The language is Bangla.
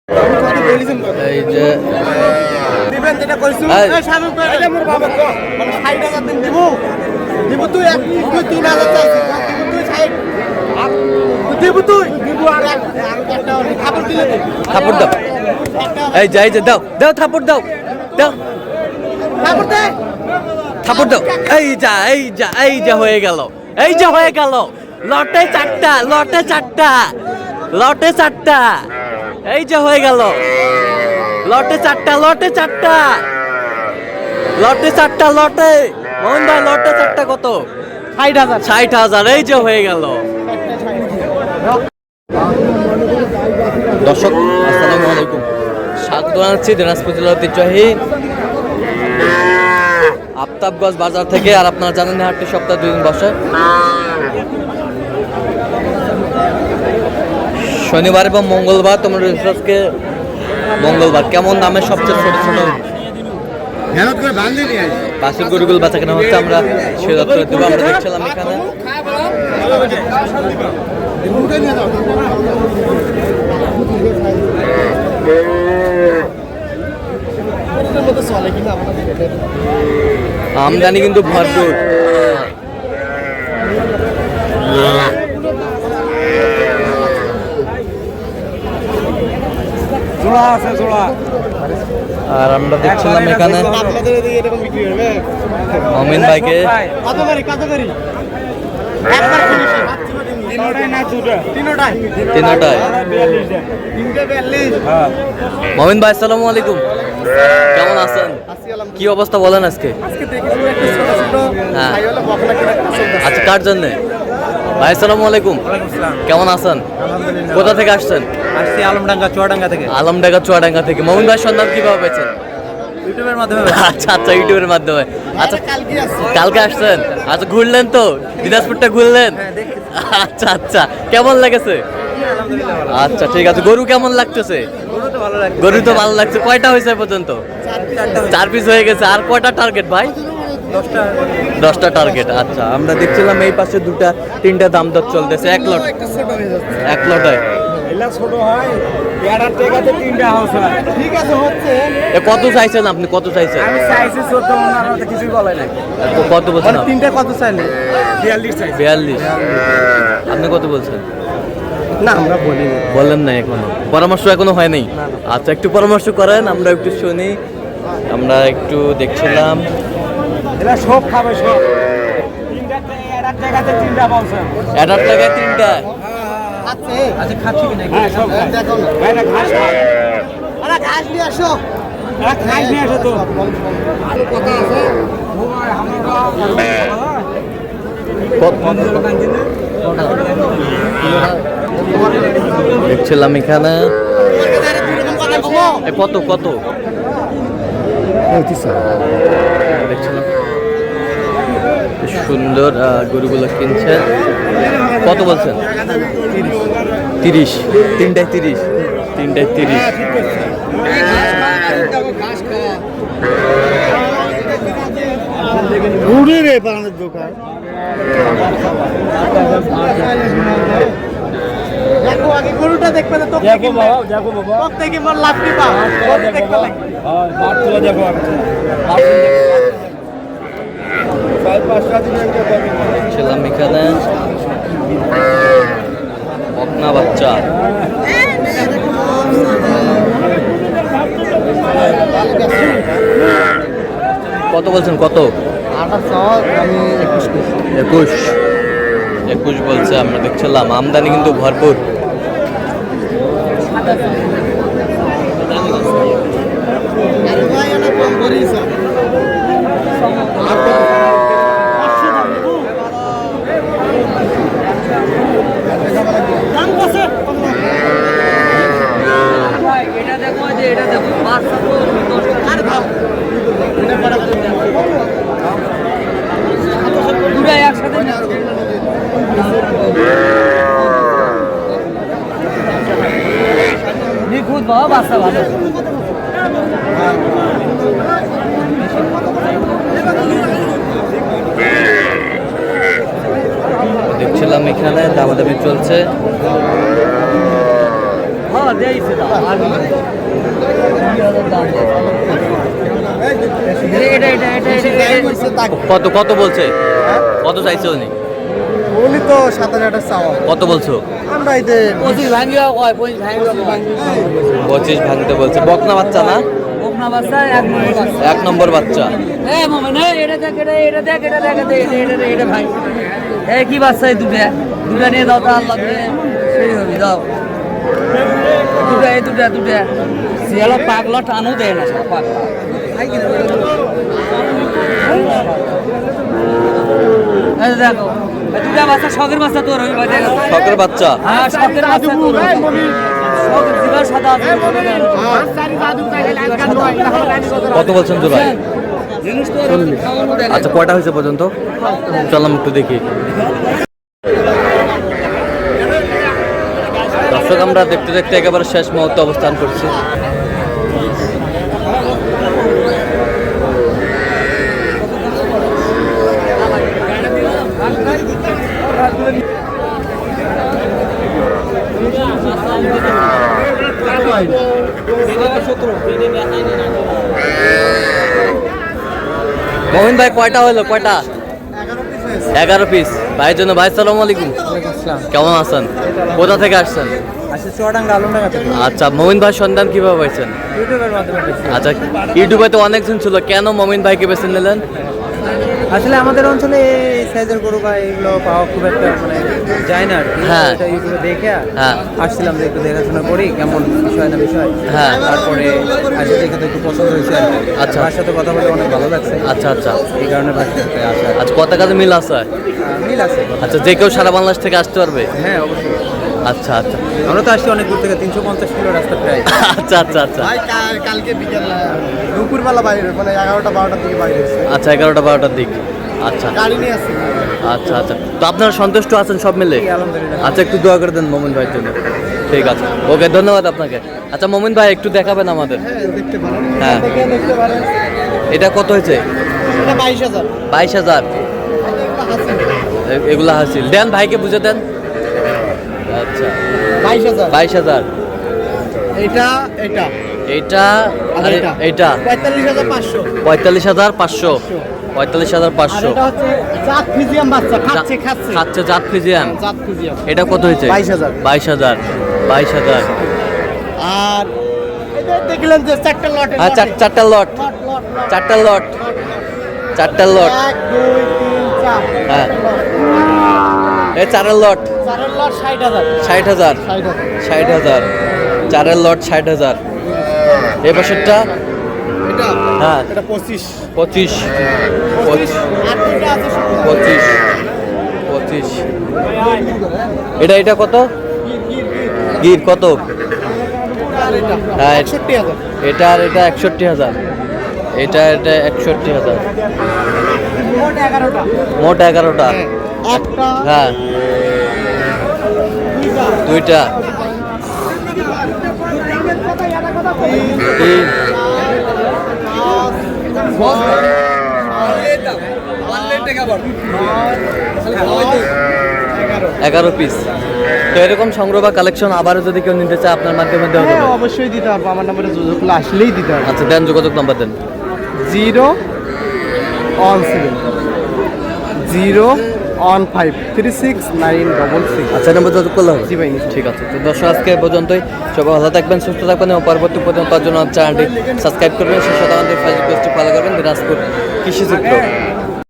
এই যে থাপড় দাও, এই যে দাও দাও থাপড় দাও, দাও থাপড় দাও। এই যা হয়ে গেল, এই যে হয়ে গেল। লটে চারটা, লটে চারটা, লটে চারটা, এই যে হয়ে গেল। লটে চারটা, লটে চারটা, লটে চারটা, লটে মোহন ভাই লটে চারটা কত? 60,000। 60,000, এই যে হয়ে গেল। দর্শক আসসালামু আলাইকুম, স্বাগত জানাচ্ছি দিনাজপুর জেলার ঐতিহ্যবাহী আফতাবগঞ্জ বাজার থেকে। আর আপনারা জানেন হাটটি সপ্তাহে 2 দিন বসে, শনিবার এবং মঙ্গলবার। তোমরা আজকে মঙ্গলবার। কেমন দামের সবচেয়ে ছোট ছোট পাশের গরুগুলো বেচা কেনা হচ্ছে, আমরা সে দপ্তরে দেবো। আমরা দেখছিলাম এখানে আমদানি কিন্তু ভরপুর। আর আমরা দেখছিলাম এখানে মমিন ভাইকে তিনটায়। মমিন ভাই আসসালামু আলাইকুম, কেমন আছেন? কি অবস্থা বলেন আজকে? আচ্ছা, কার জন্য ভাই? আসসালামু আলাইকুম, কেমন আছেন? কোথা থেকে আসছেন? আসছি আলমডাঙ্গা চুয়াডাঙ্গা থেকে। আলমডাঙ্গা চুয়াডাঙ্গা থেকে। মমিন ভাই সন্ধান কিভাবে পেয়েছেন? ইউটিউবের মাধ্যমে। আচ্ছা আচ্ছা, ইউটিউবের মাধ্যমে। আচ্ছা, কালকে আসছেন? আচ্ছা, ঘুরলেন তো দিনাজপুরটা ঘুরলেন? আচ্ছা আচ্ছা, কেমন লেগেছে? আচ্ছা ঠিক আছে। গরু কেমন লাগতেছে? গরু তো ভালো লাগছে। কয়টা হয়েছে পর্যন্ত? 4 পিস হয়ে গেছে। আর কয়টা টার্গেট ভাই? 10টা টার্গেট। আচ্ছা, আমরা দেখছিলাম এই পাশে 2টা 3টা দাম দর চলতেছে। এক লট, এক লটে কত চাইছেন আপনি? কত চাইছেন? কত বলছেন? 3টা কত চাইলে? 42। আপনি কত বলছেন? না, আমরা বলিনি। বলেন না এখনো? পরামর্শ এখনো হয় নাই? আচ্ছা, একটু পরামর্শ করেন, আমরা একটু শুনি। আমরা একটু দেখছিলাম এরা সব খাবে, সব 3টা জায়গাতে 3টা বলছেন। 1,000 টাকায় 3টা। আচ্ছা, খাচ্ছি কি না? হ্যাঁ, সব দেখো না ভাই, না ঘাস খাও। আরে ঘাস নিয়ে আসো, ঘাস নিয়ে আসো তো। আর কথা আছে দেখছিলাম এখানে কত কত দেখছিলাম সুন্দর গরুগুলো কিনছে। কত বলছেন? 30। 3টায় 30। 3টায় 30। দোকান দেখো, আগে গরুটা দেখবে না তো? দেখো বাবা, দেখো বাবা, কত থেকে মোর লাভ কি পাও? কত দেখবে লাগে? হ্যাঁ, বাট তুলে দেখো। ছিলাম এখানে বকনা বাচ্চা। কত বলছেন? কত? 21 বলছে। আমরা দেখছিলাম আমদানি কিন্তু ভরপুর। নিখুঁত বাবা, বাচ্চা ভালো। দেখছিলাম এখানে দামাদামি চলছে। কত কত বলছে? কত চাইছে উনি? বলি তো 7,000 চাওয়া। কত বলছো? আমরা এই যে 25 ভাঙতে বলছে। বকনা বাচ্চা না? এক নম্বর বাচ্চা। কি বাচ্চা এই দুটা নিয়ে দাও তো আল্লাহ সেই হবে দাও দুটা শিয়ালা পাগলা টানও দেয় না সব পাগলা দেখো দুটা বাচ্চা শখের বাচ্চা তোর ওই শখের বাচ্চা। হ্যাঁ শখের বাচ্চা তোর সাদা কত বলছেন জোড়া? আচ্ছা কয়টা হয়েছে পর্যন্ত? চললাম একটু দেখি। দর্শক আমরা দেখতে দেখতে একেবারে শেষ মুহূর্তে অবস্থান করছি। মোহিন ভাই কয়টা হলো? কয়টা? 11 পিস। ভাইয়ের জন্য ভাই সালাম আলাইকুম। কেমন আছেন? কোথা থেকে আসছেন? আচ্ছা মোমিন ভাই সন্ধান কিভাবে পাইছেন? আচ্ছা ইউটিউবে তো অনেকজন ছিল, কেন মোমিন ভাইকে বেছে নিলেন? আসলে আমাদের অঞ্চলে এই সাইজের গরু বা এগুলো পাওয়া খুব একটা মানে যায় না আর কি। হ্যাঁ। এটা ইউটিউবে দেখে হ্যাঁ। আসছিলাম যে একটু দেখাশোনা করি কেমন বিষয় না বিষয়। হ্যাঁ। তারপরে আসে দেখে তো একটু পছন্দ হয়েছে আর কি। আচ্ছা। তার সাথে কথা বলে অনেক ভালো লাগছে। আচ্ছা আচ্ছা এই কারণে ভাবতে আসা। আচ্ছা কত কাজে মিল আছে? মিল আছে। আচ্ছা যে কেউ সারা বাংলাদেশ থেকে আসতে পারবে? হ্যাঁ অবশ্যই। আচ্ছা আচ্ছা আমরা তো আসছি অনেক দূর থেকে, 350 কিলো রাস্তা প্রায়। আচ্ছা আচ্ছা আচ্ছা কালকে বিকেল দুপুরবেলা বাইরে মানে 11টা-12টার দিকে বাইরে এসেছে। আচ্ছা 11টা-12টার দিক। আচ্ছা গাড়ি নিয়ে আসছি। আচ্ছা আচ্ছা তো আপনারা সন্তুষ্ট আছেন সব মিলে? আলহামদুলিল্লাহ। আচ্ছা একটু দোয়া করে দেন মোমিন ভাইয়ের জন্য। ঠিক আছে ওকে ধন্যবাদ আপনাকে। আচ্ছা মোমিন ভাই একটু দেখাবেন আমাদের? হ্যাঁ দেখতে পারেন। হ্যাঁ। দেখতে পারেন। এটা কত হয়েছে? এটা 22,000। 22,000। এগুলা হাসিল দেন ভাইকে বুঝে দেন। আচ্ছা 22,000। 22,000। এটা এইটা আর এটা? এইটা 45,500। 45,500। 45,500। এটা হচ্ছে জাত ফিজিয়াম বাচ্চা খাচ্ছে খাচ্ছে জাত ফিজিয়াম। জাত ফিজিয়াম। এটা কত হয়েছে? 22,000। 22,000। 22,000। আর এটা দেখলেন যে চারটা লট। হ্যাঁ চারটা লট। চারটা লট। 1 2 3 4। হ্যাঁ এই চারের লট। চারের লট 60,000। 60,000। 60,000। চারের লট 60,000। এই বছরটা এটা হ্যাঁ এটা 25। 25। আর দুটো আছে 25। 25। এটা কত? গির কত? হ্যাঁ 61,000। এটা আর এটা 61,000। এটা 61,000। মোট 11টা। মোট 11টা। একটা হ্যাঁ দুইটা। তিন। 11 পিস। তো এরকম সংগ্রহ বা কালেকশন আবারও যদি কেউ নিতে চায় আপনার মাধ্যমে দেওয়া যাবে? অবশ্যই দিতে পারবো, আমার নাম্বারে যোগাযোগ করলে আসলেই দিতে পারবো। আচ্ছা দেন যোগাযোগ নাম্বার দেন। 017 015 369666। আচ্ছা নাম্বার যোগাযোগ করলে হবে? জি ভাই। ঠিক আছে তো দর্শক আজকে এ পর্যন্তই। সবাই ভালো থাকবেন, সুস্থ থাকবেন এবং পরবর্তী পর্যন্ত তার জন্য চ্যানেলটি সাবস্ক্রাইব করবেন, সেই সাথে আমাদের ফেসবুক পেজটি ফলো করবেন দিনাজপুর কৃষিচিত্র।